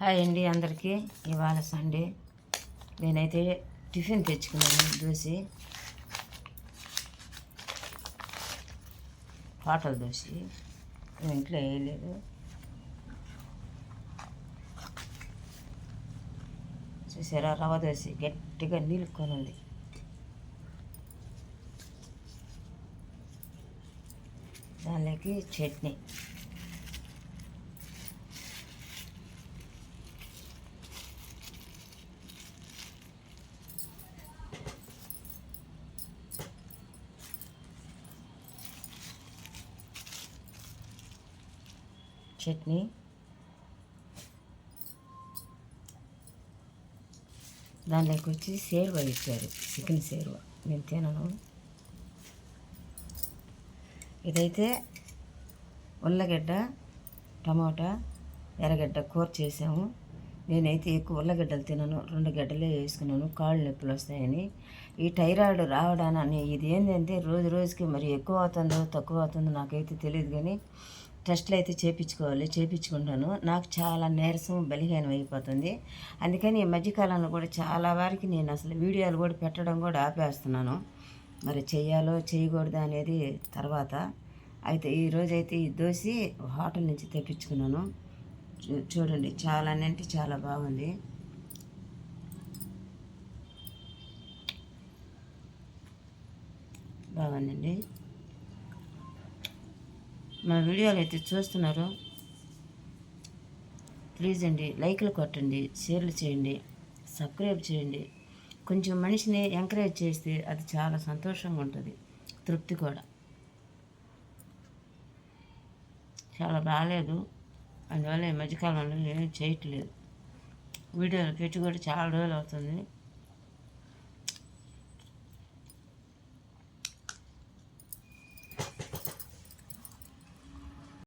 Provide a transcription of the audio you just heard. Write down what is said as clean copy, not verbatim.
Hi అండి అందరికీ. ఇవాళ సండే నేనైతే టిఫిన్ తెచ్చుకున్నాను. దోశ, హోటల్ దోశ. ఇంట్లో వేయలేదు. చూసారా, రవ్వ దోశ గట్టిగా నీళ్ళుకొని ఉంది. దానికి చట్నీ. దానిలోకి వచ్చి సేరువా ఇచ్చారు, చికెన్ సేరువా. నేను తినను. ఇదైతే ఉల్లగడ్డ, టమాటా, ఎర్రగడ్డ కూర చేసాము. నేనైతే ఎక్కువ ఉల్లగడ్డలు తినను, 2 గడ్డలే వేసుకున్నాను. కాళ్ళు నొప్పులు వస్తాయని. ఈ థైరాయిడ్ రావడానని ఇది ఏంటంటే రోజు రోజుకి మరి ఎక్కువ అవుతుందో తక్కువ అవుతుందో నాకైతే తెలియదు, కానీ టెస్టులు అయితే చేయించుకుంటాను. నాకు చాలా నీరసం, బలహీనం అయిపోతుంది. అందుకని ఈ మధ్యకాలంలో కూడా చాలా వారికి నేను అసలు వీడియోలు కూడా పెట్టడం కూడా ఆపేస్తున్నాను. మరి చెయ్యాలో చేయకూడదా అనేది తర్వాత. అయితే ఈరోజైతే ఈ దోశ హోటల్ నుంచి తెప్పించుకున్నాను. చూడండి, చాలా అంటే చాలా బాగుంది. బాగుందండి. మా వీడియోలు అయితే చూస్తున్నారు, ప్లీజ్ అండి లైక్లు కొట్టండి, షేర్లు చేయండి, సబ్స్క్రైబ్ చేయండి. కొంచెం మనిషిని ఎంకరేజ్ చేస్తే అది చాలా సంతోషంగా ఉంటుంది, తృప్తి కూడా. చాలా బాగాలేదు, అందువల్ల ఈ మధ్యకాలంలో నేను చేయట్లేదు. వీడియోలు పెట్టి కూడా చాలా రోజులు అవుతుంది.